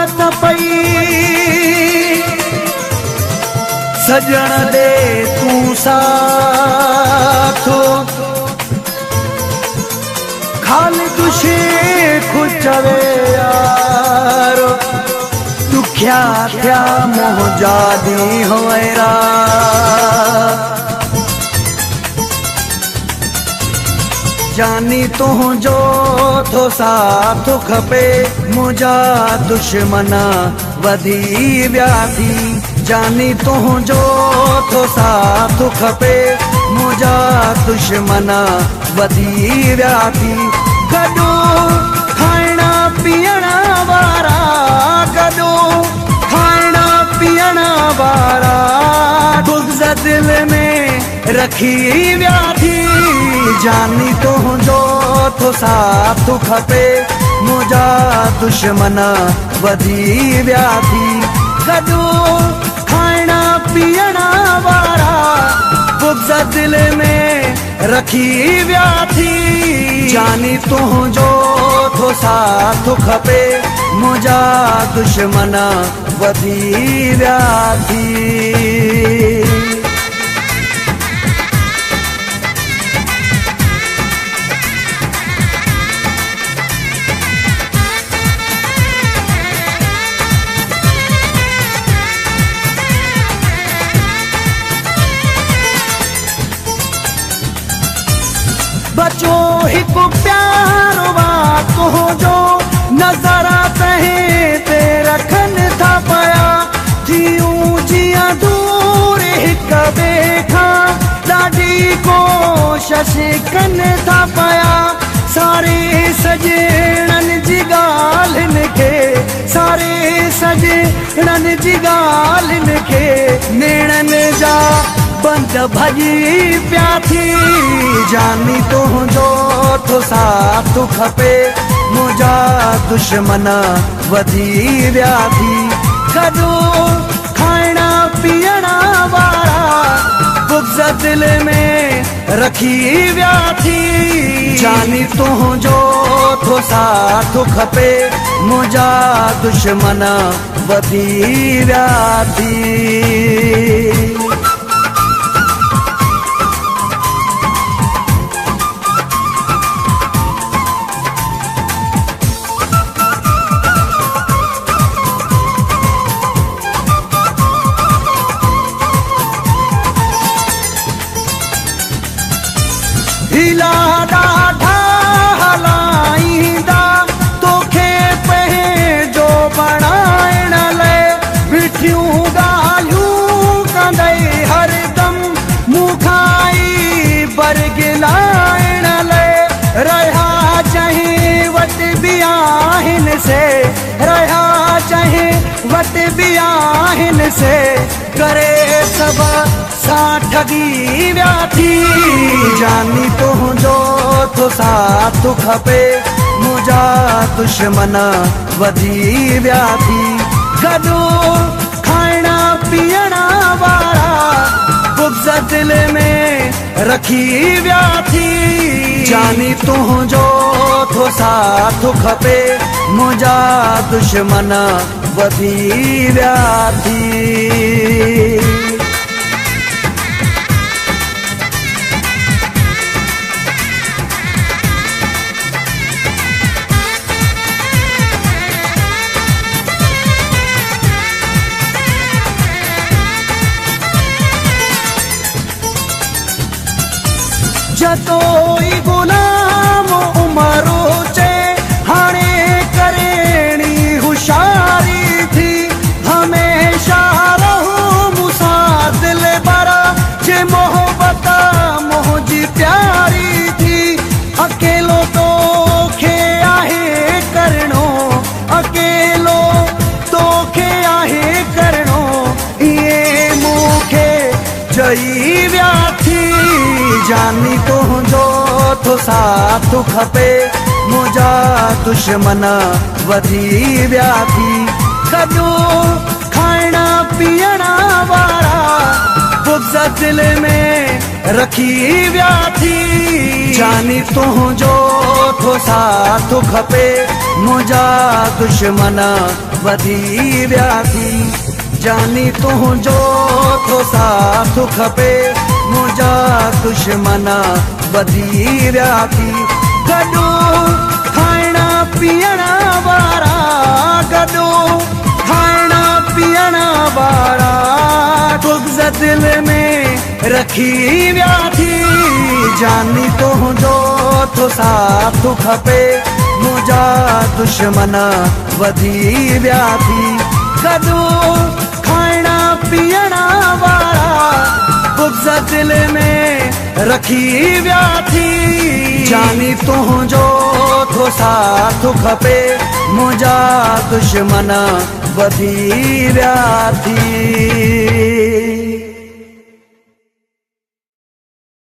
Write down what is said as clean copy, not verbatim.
ज़रूरत पई सजण दे तूं साथ खाली तुझे खुचवे यार दुखिया थिया मोहजा दी होएरा जानी तुझो थो साथ खपे मुझा दुश्मना वधी विया थी जानी तुझो थो साथ खपे मुझा दुश्मना वधी विया थी गॾो खाइणा पीअण वारा गॾो खाइणा पीअण वारा बुग़्ज़ दिल में रखी विया थी जानी तुझो थो साथ खपे मुझा दुश्मना वधी विया थी गॾो खाइणा पीअण वारा बुग़्ज़ दिल में रखी विया थी जानी तुझो थो साथ खपे मुझा दुश्मना वधी विया थी बचो हिकु प्यारो बात तुझो नज़र तहे ते रखनि था पिया थियूं जियां दूर हिक ॿिए खां ॾाढी कोशिश कनि था पिया सारे सॼणनि जी ॻाल्हियुनि खे सारे सॼणनि जी ॻाल्हियुनि खे नेणनि जा बंद भॼी पिया थी जानी तुझो थो साथ खपे मुझा दुश्मना वधी विया थी गॾो खाइणा पीअण वारा बुग़्ज़ दिल में रखी विया थी जानी तुझो थो साथ खपे मुझा दुश्मना वधी विया थी ढीला ॾाढा हलाईंदा तोखे पंहिंजो बणाइण लाइ मिठियूं ॻाल्हियूं कंदई हरदम मूंखां बरगिलाइण लाइ रहिया चहीं वटि बि आहिनि से रहिया चहीं वटि बि आहिनि से करे सभ सां ठगी विया थी जानी तुझो थो साथ खपे मुझा दुश्मना वधी विया थी गॾो खाइणा पीअण वारा बुग़्ज़ दिल में रखी विया थी जानी तुझो थो साथ खपे मुझा दुश्मना वधी विया थी जतोई गुलाम उमरो चे हाणे करेणी हुशारी थी हमेशा रहूं मूंसां दिल भरा जे मोहब्बत मुंहिंजी प्यारी थी अकेलो तोखे आहे करणो अकेलो तोखे आहे करणो इहे मूंखे चई विया थी जानी तुझो थो साथ खपे मुझा दुश्मना वधी विया थी गॾो खाइणा पीअण वारा बुग़्ज़ दिल में रखी विया थी जानी तुझो थो साथ खपे मुझा दुश्मना वधी विया थी। जानी तुंहिंजो थो साथ खपे, मुंहिंजा दुश्मन वधी विया थी। गॾो खाइण पीअण वारा, गॾो खाइण पीअण वारा, बुग़्ज़ दिल में रखी विया थी। जानी तुंहिंजो थो साथ खपे, मुंहिंजा दुश्मन वधी विया थी। गॾो खाइण पीअण वारा, बुग़्ज़ दिल में रखी विया थी। जानी तुंहिंजो थो साथ खपे, मुंहिंजा दुश्मन वधी विया थी।